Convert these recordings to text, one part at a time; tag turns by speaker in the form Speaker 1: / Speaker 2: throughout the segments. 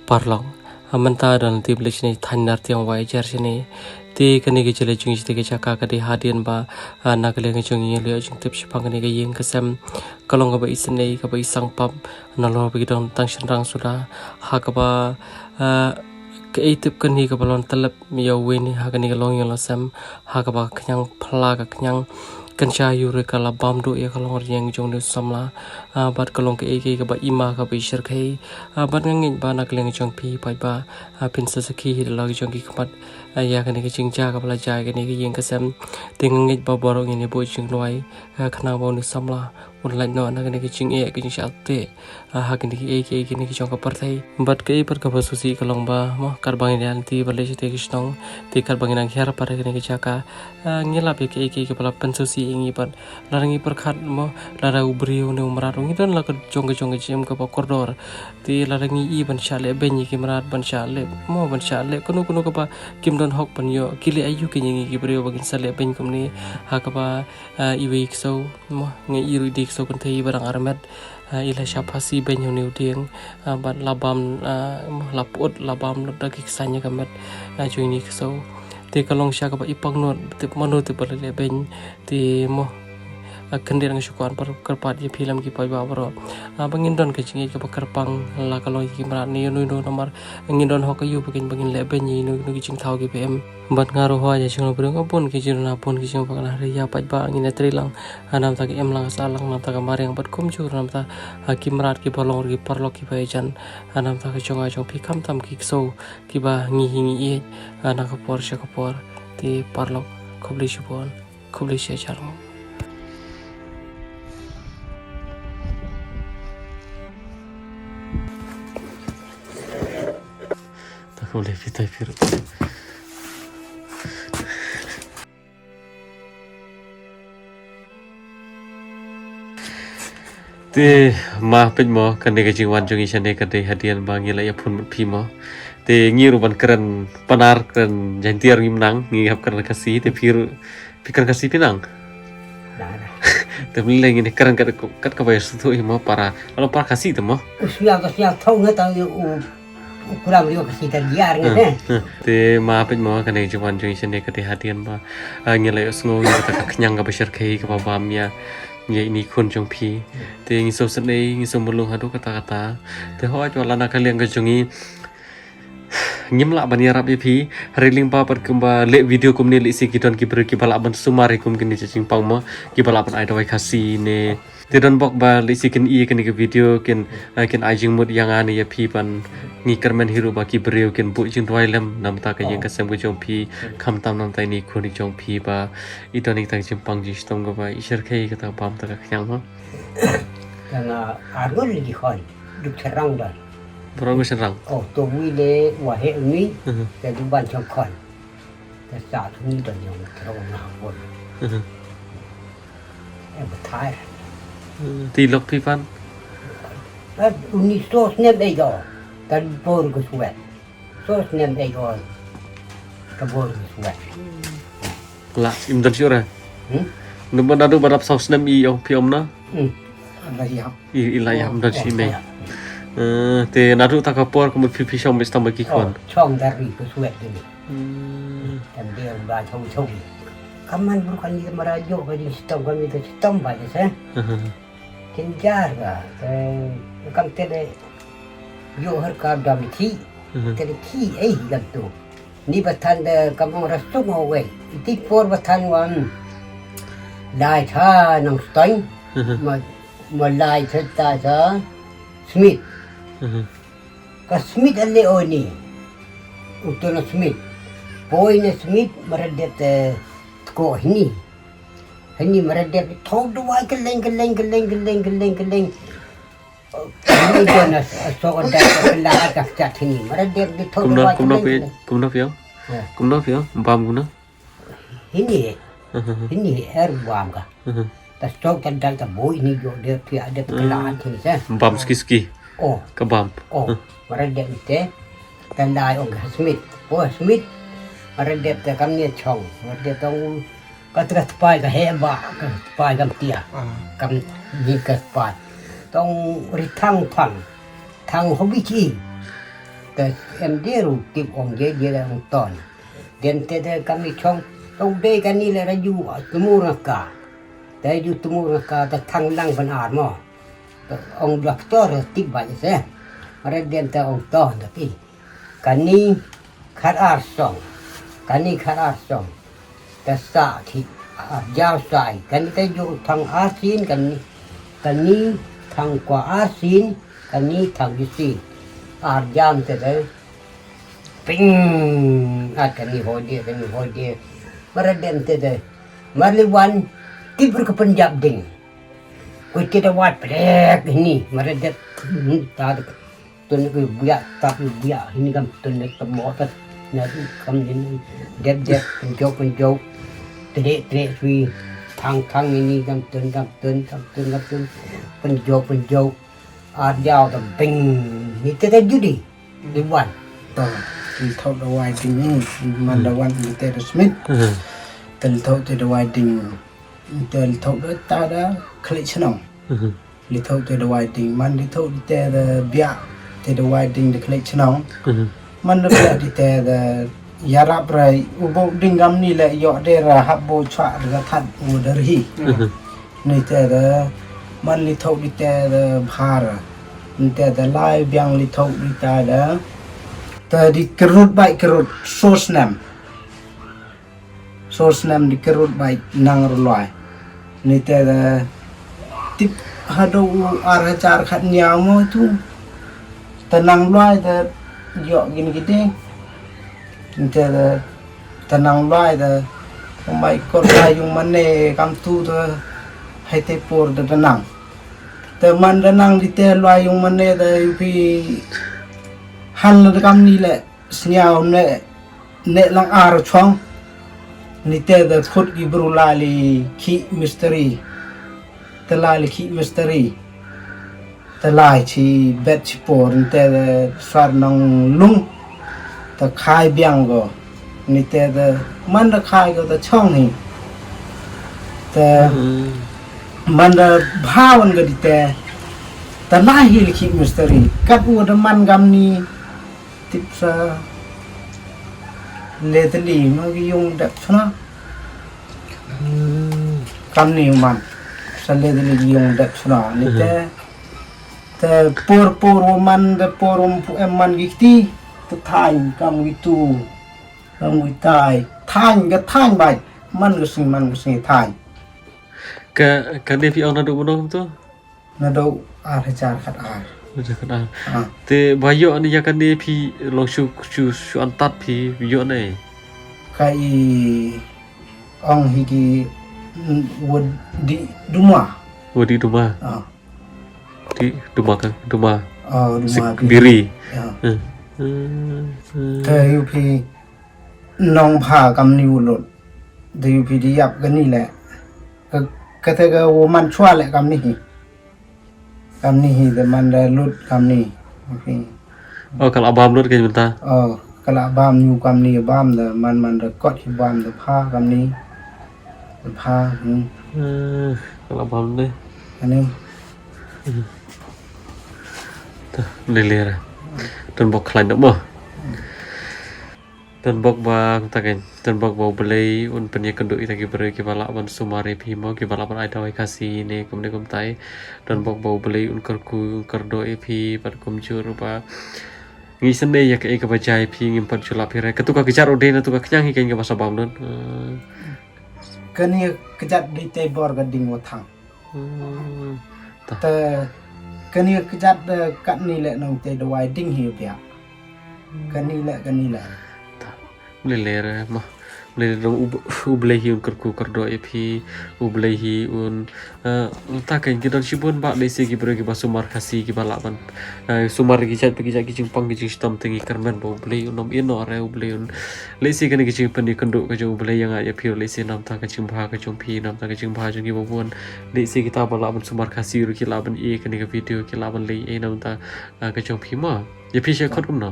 Speaker 1: parlong amanta dan tiblis ni thanar tiang wajar sini ti kani ke jele jung jite ke chaka ka di hadian ba na kale ke jung ye le jung tip shpang kani ke yeng kesem kalong ka ba isne ka ba isang pap na lo ba gidong tang shenrang suda ha ka ba ke itip kani ka balon talap ya weni ha kani ke long yo sem ha ka ba knyang phla ka knyang kancha yure kala bam do ya kalong yang jong de samla bat kalong ke ke ba ima ka ba shir khai bat ngeng ba na kleng jong pi pai ba pin sa sakhi hi la jong ki khamat ya kani ke chingcha ka bla jai kani ke yeng ka sem ting ngej ba borong ni bo ching loi khana bo nu samla un lai no na kani ke ching e ke ching sha te ha kani ke kani ke jong ka par thai bat ke par ka ba susi kalong ba mo kar bang ni anti ba le te kisnong te kar bang nang her par kani ke chaka ngela pe ke bla pen susi ingi pat larangi perkhat mo lara ubrio ne umrat ngi don la ka jong jem ka koridor ti larangi I ban shale benyi ki marat ban shale mo ban shale kuno ka ba kim don hok ban yo kili ayu ki ngi ki brio bagin sale ben kumni ha ka ba iwe so mo ngi iru dik so kan thei barang armet ila syapasi ben yo ne udeng ban labam laput labam da ki sanya kamet ju ni so ti kalong sya ka ba ipang not ti manu ti bale ben ti mo kendir ng syukuran par kerpat ye film ki pai ba bro bangin don ke jingi ke kerpang la kalong ki marat ni nu nomor ngin don hok yu bangin le ben ni nu ki jing thau ki pm bat ngaru ho ya jing bro ngapun ki jing na pun ki jing bakal hari ya pai ba ngin trilang anam ta ki em lang salang nam ta ka mareng bat kum jur nam ta ki marat ki bolong ki parlok ki pai jan anam ta ka chonga chong pi kam tam ki so ki ba ngi hingi e ana ka por sha ka por ti parlok khobli shupon khobli she charmo boleh kita firut te ma pin mo kan de jingwan jong isane kan de hadian bangi la ya phun phi mo te ngiru ban keren panar keren jantiar ngimnang ngi hap keren kasi te pikir kasi pinang te mile ngi keren kat ka bayar tu mo para kalau para kasi te mo
Speaker 2: usia thau ngata kurang dia kasih tergiar gitu.
Speaker 1: Te ma pin mo kan de jingwan jong isane kan de hadian ba ngi la sngo ngi ta knyang ga bashar khai ka bam ya ngi ini kun jong phi te ngi so sne ngi so mulung hadu kata te ho jo lana kaliang ga jongi ngimla bani arab pi reling pa par kumba le video kumni le si kidon ki ber ki bala ban sumari kum kini cing pang mo ki bala ban ai dawai khasi ne te don bok ba le si kin I kini ke video kin ajing mut yang ani ya pi ban ngi kermen hiru ba ki breu kin bu jing dwai lem nam ta ka yang ka sem go jong pi kham tam nam tai ni khoni jong pi ba I don ik tang cing pang ji stom go ba isher khai ka ta pam ta ka kyang mo
Speaker 2: Karena arul di khoi duk serang dah.
Speaker 1: Berapa serang?
Speaker 2: Oh, tu wile wahe ni, jadi ban congkon. Tersaat ni dah yang terang ngapun. Betai.
Speaker 1: Tilok pipan.
Speaker 2: Uni sos nem ego, tan bor ke suat. Sos nem ego, ke bor ke suat.
Speaker 1: Lah, imdan syura. Numpan adu barap saus nem I yang piom na. Ilayam dan sini. Te nadu tak kapor kamu pipi som bis tambah kikon.
Speaker 2: Chong dari ke suat ni. Dan dia udah chong. Kaman bukan dia merajuk ke sistem kami ke sistem baca saya. Kenjar ka. Kam tele yo har ka dam ki. Tele ki gantu. Ni batan de kamong rastung away. Iti por batan wan. Lai tha nang stoin. Ma lai tha sa Smith. Ka Smith alle oni. Utona Smith. Poina Smith meradet ko ini. Ini meradet thau dua keleng. Ini dona so ada kelah kat cat ini. Meradet di thau dua keleng.
Speaker 1: Kumno pio, bam guna.
Speaker 2: Ini bam ka. Tas tok tandal ta boy ini jo dia ada kelahan ini saya.
Speaker 1: Bam ski.
Speaker 2: Oh,
Speaker 1: Kebam.
Speaker 2: Meradet itu tandai orang Smith. Oh, Smith meradet kami chong. Meradet tong kat pai ka heba, kat pai kam tia. Kam ni kat pai. Tong ritang pang. Thang hobi chi. แต่เอ็มเดียรูติบองเยอะๆองตอนเดินเตะkami chong tong be kan ni le raju tumur kaแต่อยู่ตมูรกาแต่ทางลังเป็นอาร์มองด็อกเตอร์ติบไปใช่มาเรียนแต่องตอนtapi kan niขาดอาร์สองกันนี่ขาดอาร์สองแต่สาธิตยาวสายกันนี่แต่อยู่ทางอาซีนกันนี่ทางกว่าอาซีนกันนี่ทางยุซีอาร์ยามแต่ได้ปิ้งกันนี่โหดเดียกันนี่โหดเดียมาเรียนแต่ได้มาเรียนวันTibur ke Punjab ding. Kau kita buat pelak ini. Mereka tak tuan ke biak tapi biak ini kan tuan ke tempat nanti kami ini dep penjauh terik sui thang ini kan tuan penjauh ada tu bing itu tu judi dibuat.
Speaker 3: Thâu đầu ngoài đình mà đầu ăn tê Smith từ thâu từ đầu ngoài đình từ thâu đó ta đã khởi chân ông đi thâu từ đầu ngoài đình man đi thâu đi tê bia từ đầu ngoài đình để khởi chân ông man đi bia đi tê yarap rai ubo đình gam ni le yo de ra habbo chwa ra that u dar hi ni tê man đi thâu đi tê bhar ni tê lai biang đi thâu đi ta đó di kerut baik kerut sos nam di kerut baik nang rolai ni te tip hado arah car khat nyamo itu tenang loai te yo gini gede ni te tenang loai te mai kot lai yung mane kam tu te hai te por te tenang te man tenang di te loai yung mane te pi hal na kam ni le snyao ne lang ar chong ni te da khut gi brulali khi mystery te lali khi mystery te lai chi bet chi por ni te da sar nang lung ta khai biang go ni te da man da khai go ta chong ni te man da bhawan go di te ta lai hi khi mystery kat u da man gam ni tipsa leteli ma gi yung dap chuna kam ni man sa leteli gi yung dap chuna ni te por man de porum pu man gi ti tu thai kam gi tu kam gi tai thai ga thai bai man gi sing thai
Speaker 1: ka dia pi ona do bono tu
Speaker 3: na do ar jar khat ar
Speaker 1: Macam kenal. Te bayo ni jakan dia pi long su antat pi bayo ni.
Speaker 3: Kai ong higi wod di duma.
Speaker 1: Oh di rumah. Di rumah kan? Rumah.
Speaker 3: Duma
Speaker 1: biri.
Speaker 3: Te yu pi nong pha kam ni ulot. Te yu pi di yap kan ni le. Ka te ka wo man chwa le kam ni. Kam ni hi man da lut kam ni.
Speaker 1: Oh kalau abam lut kan bentar.
Speaker 3: Kalau abam nyu kam ni abam da man da kot hi bam da pha kam ni. Pha
Speaker 1: Kalau abam ni.
Speaker 3: Ani
Speaker 1: Lelera. Dan bok klan dak moh. Dan bok bang taken. Dan bok bau belai un penya kenduk ita ki bere ki balak ban sumare phimo ki balak ban ai dawai kasi ne kum tai. Dan bok bau belai un kerku kerdo epi pat kum jur ba. Ngi sende ya ke ka bajai phi ngim pat chula phire. Ketuka kejar ode na tuka kenyang hi kain ka basa bam don.
Speaker 3: Kani kejat di te bor gading wathang. Te kani kejat kat ni le nong te dawai ding hi pia. Kani le.
Speaker 1: Lelera mah. Lelera ublehi un kerku kerdo epi ublehi un taken ki don sibun ba desi ki bere ki basumar kasi ki balak ban. Sumar ki chat ki jingpang ki jingtam tengi karmen ba ublei unom ino are ublei un lesi kan ki jing pendi kenduk ka jong ublei yang ya pio lesi nam ta ka jing bha ka jong pi nam ta ka jing bha jong ki bobon lesi kita balak ban sumar kasi ru ki laban e kan ki video ki laban lei e nam ta ka jong pi ma ya pi she khot kum no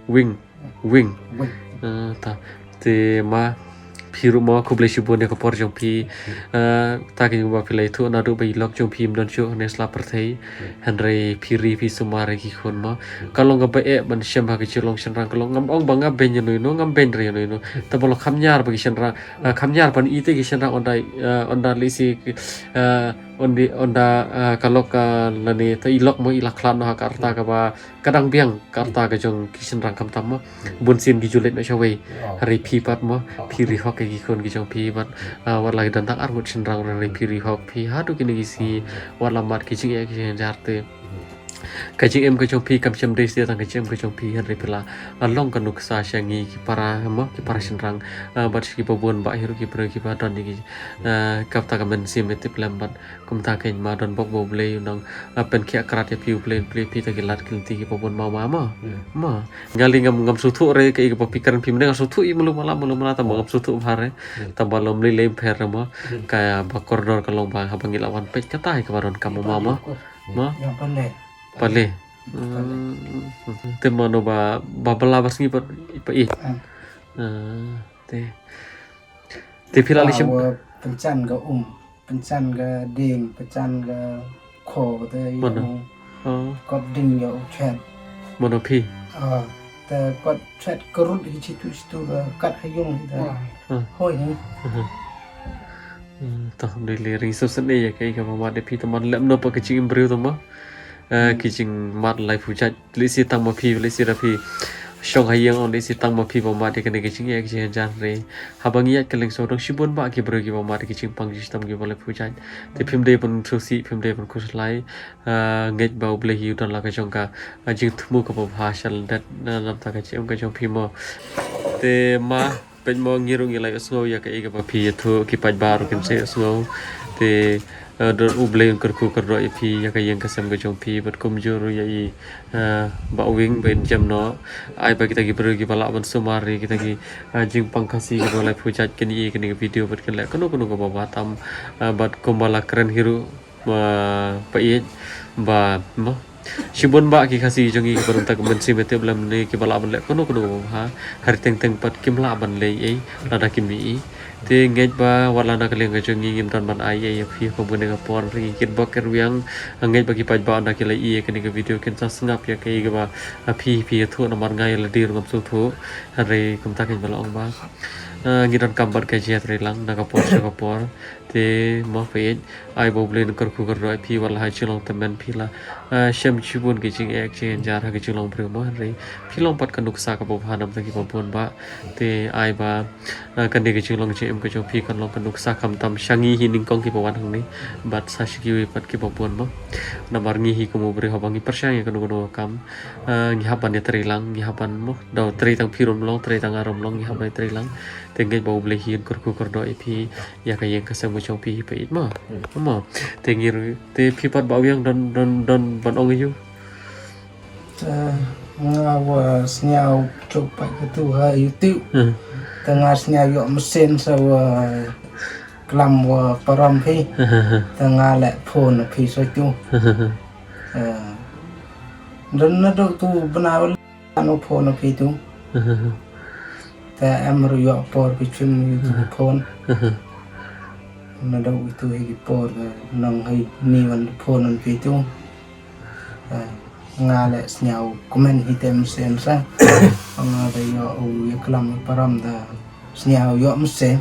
Speaker 1: win ta te ma พี่รู้มั้ยคุบเลยชิบุนเนี่ยก็ปอร์จงพี่ตากินว่าพี่เลยทุกนาดูไปล็อกจงพี่มันช่วยในสลับประเทศฮันเรพี่รีพี่สุมาเรกี่คนมั้ยก็ลงกับไปมันเชื่อมหากิจลงฉันรังก็ลงงำอ่องบังกับเบนยันหน่อยนู้งำเบนเรียนหน่อยนู้แต่บอลคำยาร์ไปกิฉันรังคำยาร์ปันอีเตกิฉันรังonลิสิkalau ka lani ta ilok mo ilaklan no karta ka ba kadang biang karta ka jong kishin rang kam tam mo bunsin gi julet no shawe hari pi pat mo pi ri hok gi kon gi jong pi bat wat lai dan tak armut shin rang ri pi ri hok pi hadu kini gi si wat lamat ki jing e gi jarte kajing em kajong pi kam cham des dia tang kajing kajong pi han repela long kan nuksa syangi ki para mo ki para senrang bat ki pobon ba hiru ki pro ki badon ni kap ta kamen sim etip lambat kum ta ken ma don bok bo ble nang pen ki akrat ya pi ple pi ta ki lat kilti ki pobon ma ma ngali ngam sutu re ke ki pikaran pi meneng sutu i mulu mala ta ngam sutu bare ta balom li lem pher mo ka ba koridor ka long ba habangi lawan pet ka tai ka baron kam ma
Speaker 3: yang pandai
Speaker 1: Pale. Te mano ba bala bas ngi pa i. Te pilali sim
Speaker 3: pencan ga pencan ga ding pencan ga kho te kop ding yo chat
Speaker 1: mano pi.
Speaker 3: Te kot chat kerut di situ kat hayung te hoi ni.
Speaker 1: Toh dili ring sosan ya kai ka ma de pi teman lem no pa kecing imbreu to ma. Kicing mat lai pujat lisi tang ma pi lisi rapi shong hayang on lisi tang ma pi ba ma de kene kicing ya kicing jan re habangi ya keleng so dong shibun ba ki bro ki ba ma de kicing pang sistem ki ba lai pujat te phim de pun thusi phim de pun khus lai ngej ba ble hi don la ka jong ka jing thmu ka ba bhashal dat nam ta ka chim ka jong phi mo te ma pen mo ngirung ya lai sngo ya ka ga ba phi thu ki paj bar kin se sngo te dor ublein kerku kerdo ipi ya kayang kasam ke jompi bat komjur ya i bawing ben jam no ai ba kita gi bro gi bala ban sumari kita gi jing pangkasi gi boleh pujat kini kini video bat kan lek kono ko ba tam bat kombala keren hiru pa i ba mo Shibun ba ki kasi jongi ki barun tak men simete blam ne ki bala ban lek kono ha har teng pat kim la ban le ei lada kim ni te ngej ba wala na kaleng ka jongi ngim tan ban ai ya phi ko bune ka por ri kit ba ker wiang ngej ba ki paj ba na ki le i kini ka video ken sa ngap ya kai ga ba phi thu na mar ngai la dir ngam su thu re kum ta ken bala ong ba ngiran kambat ka je trilang na ka por te mo fe ai bo blen kar khu kar roi phi wala hai chilong temen phi la shem chibun ki jing ek chen jar ha ki chilong pre mo re phi long pat kanuk sa ka bo phanam ta ki bo pon ba te ai ba kan de ki chilong che em ka jo phi kan long kanuk sa kham tam shangi hi ning kong ki bo wan hang ni bat sa shi pat ki bo pon mo na mar ngi hi ko mo bre ha bangi persang ya kan kam ngi haban ya trilang ngi haban mo do tri tang phi rom long tri tang arom long ngi haban trilang te ngai bo ble hi kar khu kar do phi ya ka yeng ka sam trong pi pa it ma te ngir te pi pat ba yang don ban ong yu
Speaker 3: ngawa snyau coba itu ha YouTube tengah snyau yo mesin sawa kelam wa param pi tengah lek phone pi so tu dan do tu benaw anu phone pi tu ta em ru yo por pi chim phone nado itu higi por nang hai ni wan phone an pi tu ngale snyau komen hitem sen sa ngale yo ya kelam param da snyau yo mesen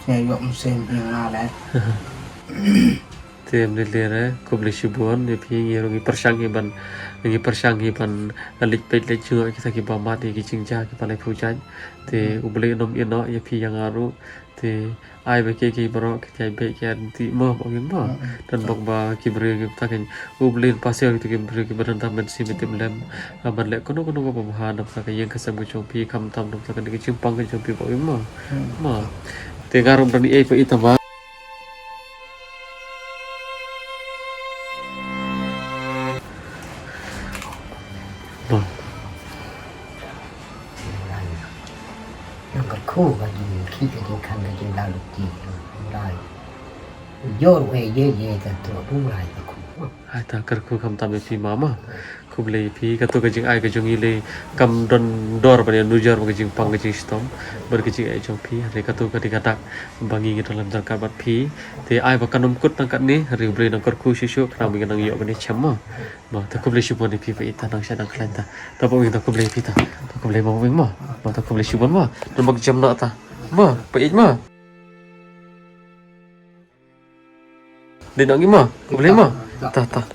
Speaker 3: snyau yo mesen ngale
Speaker 1: tem de lere kobli shibon de phi ngi persang hi ban lik pet le chu kita ki ba ma de ki chingja ki palai phujan te uble nom ino ya phi yang aru te ai ba ke bro ke jai be ke ti mo ba ngi ma dan bok ba ki bre ki ta ken uble pasel ki bre ki badan tam ben sim tem lem ban le kono ba ha nam ka yang ka sam chu phi kham tam dok ta ken ki chimpang ke chu phi ba ngi ma te garum dan e pa itama
Speaker 2: Yang khu ga jing khi ga jing kan ga jing la lu ji lai yo we ye ta to bu lai ta khu
Speaker 1: hai ta kar ku kam tam pi mama ku le pi ka to ka jing ai ka jong ile kam don dor ba ne nujar ba ka jing pang ka jing stom ber ka jing ai jong pi re ka to ka dikatak bangi ngi dalam dar ka bat pi te ai ba kanum kut nang kat ni re ble nang kar ku shu kra mi nang yo ba ni chama ma ta ku le shu ni pi pa ita nang sha nang klan ta ta ba wi ta ku le pi ta ku le ma wi ma ta ku le shu ma don bak jam na ta ma pa it ma Din ang ima, problema. Ta ta.